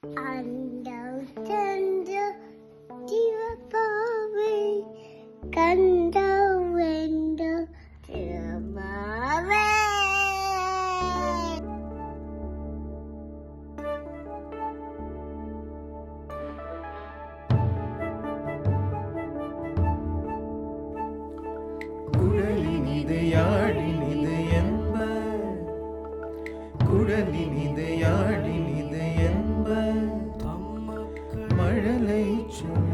அண்டம் சென்ற சிவபாவை கண்டம் வென்ற சிவபாவை. குழலினிது யாழினிது என்ப, குழலினிது யாழினிது என்ப, மழலை சொல்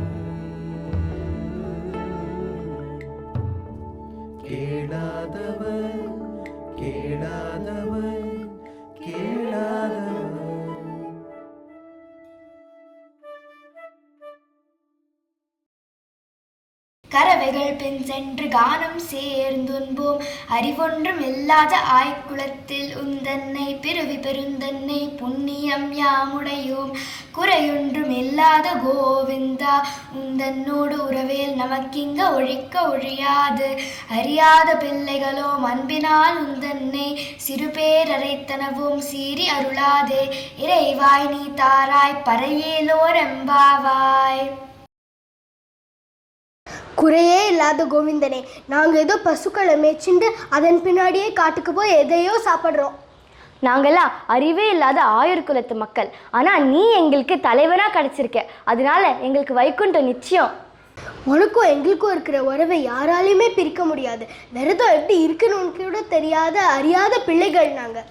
கேளாதவர் கேளாதவர் கேளாதவர். கறவைகள் பின் சென்று கானம் சேர்ந்துன்போம் அறிவொன்றும் இல்லாத ஆய்குலத்தில் உந்தன்னை பிறவி பெருந்தன்னை புண்ணியம் யாமுடையோம் குறையொன்றும் இல்லாத கோவிந்தா உந்தன்னோடு உறவேல் நமக்கிங்க ஒழிக்க ஒழியாது அறியாத பிள்ளைகளோம் அன்பினால் உந்தன்னை சிறுபேரரைத்தனவும் சீறி அருளாதே இறைவாய் நீ தாராய் பறையேலோர் எம்பாவாய். குறையே இல்லாத கோவிந்தனே, நாங்கள் ஏதோ பசுக்களை மேய்ச்சிண்டு அதன் பின்னாடியே காட்டுக்கு போய் எதையோ சாப்பிட்றோம். நாங்கள்லாம் அறிவே இல்லாத ஆயுர் குலத்து மக்கள். ஆனால் நீ எங்களுக்கு தலைவனாக கிடச்சிருக்க, அதனால எங்களுக்கு வைகுண்டம் நிச்சயம். உனக்கும் எங்களுக்கும் இருக்கிற உறவை யாராலையுமே பிரிக்க முடியாது. விரதம் எப்படி இருக்கணும்னு கூட தெரியாத அறியாத பிள்ளைகள் நாங்கள்.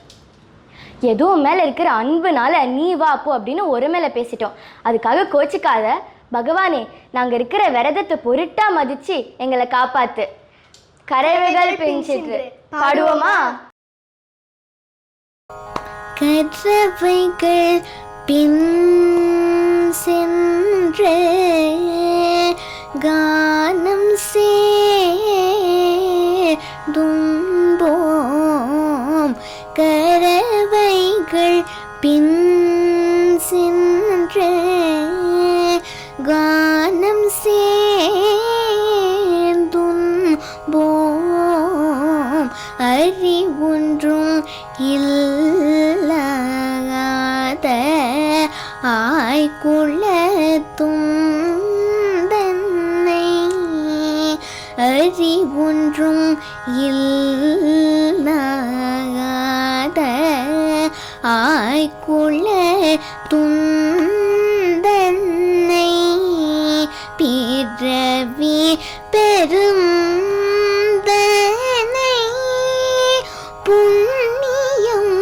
எதுவும் மேலே இருக்கிற அன்புனால நீ வா அப்போ அப்படின்னு ஒரு மேலே பேசிட்டோம். அதுக்காக கோச்சிக்காத. பகவானே, நாங்கள் இருக்கிற விரதத்தை பொருட்டா மதிச்சு எங்களை காப்பாத்து. கறவைகள் பிஞ்சிட்டு பாடுவோமா? கறவைகள் பின் சென்று கானம் சேர்ந்துன்போம் கறவைகள் பின் சென்று கானம் சேர்ந்துன்போம் அறிவொன்றும் இல்லாத ஆய்குலத்தும் தன்னை அறிவொன்றும் இல்லாத ஆய்குலத்தும் தன்னை பிறவி பெருந்தனை புண்ணியம்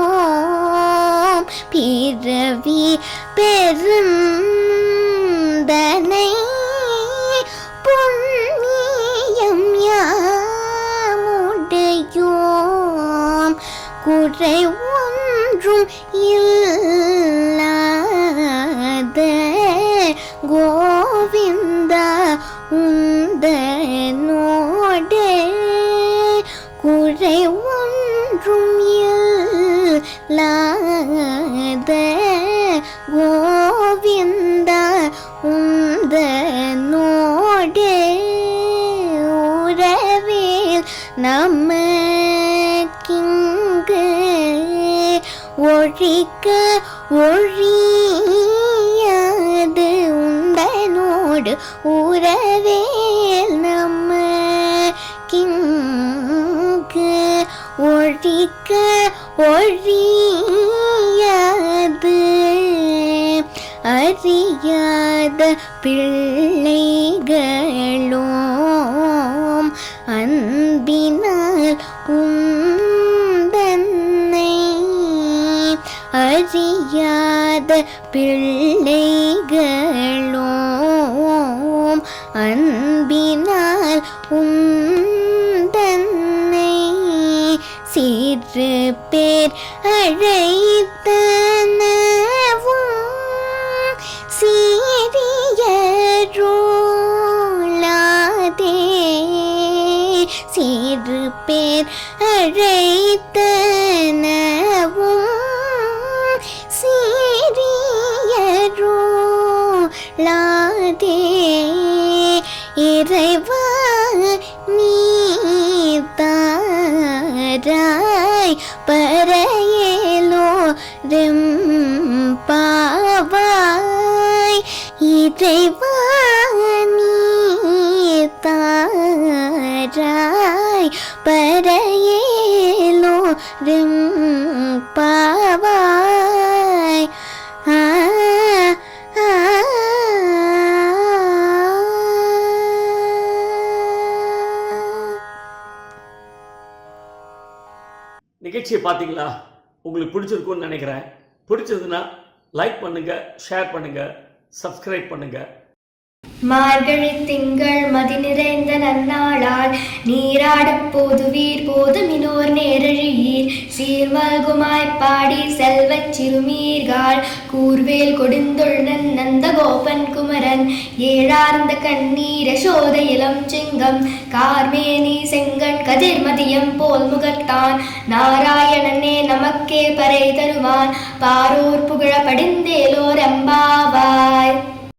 யாமுடையோம் பிறவி பெருந்தனை புண்ணியம் யாமுடையோம் குறை ஒன்றும் இல்லாத கோவிந்தா உந்தனோடு குறை ஒன்றும் இல்லாத கோவிந்தா உந்தனோடு உறவேல் நமக்கிங்கு ஒழிக்க ஒழியாது உந்தனோடு உறவேல் நமக்கிங்கு ஒழிக்க ஒழியாது அறியாத பிள்ளைகளோம் அன்பினால் உந்தன்னை அறியாத பிள்ளைகளோம் அன்பினால் உந்தன்னை சிறு பேர் அழைத்தனவும் சீரியரோளாதே சிறு பேர் அழைத்தனவும் சீரியரோளாதே இறைவா நீ தாராய் பறையேலோ பாவாய் ஆ, ஆ, நிகழ்ச்சியை பார்த்தீங்களா? உங்களுக்கு பிடிச்சிருக்கும்னு நினைக்கிறேன். பிடிச்சதுன்னா லைக் பண்ணுங்கள், ஷேர் பண்ணுங்கள், சப்ஸ்கிரைப் பண்ணுங்கள். மார்கழி திங்கள் மதி நிறைந்த நன்னாளால் நீராடப் போதுவீர் போதுமினோர் நேரழியீர் சீர்மல்குமாய் பாடி செல்வச் சிறுமீர்கால் கூர்வேல் கொடுந்தொழுநன் நந்த கோபன் குமரன் ஏழார்ந்த கண்ணீர சோத இளம் சிங்கம் கார்மேனி செங்கண் கதிர்மதியம் போல் முகத்தான் நாராயணனே நமக்கே பறை தருவான் பாரோர் புகழ படிந்தேலோர் எம்பாவாய்.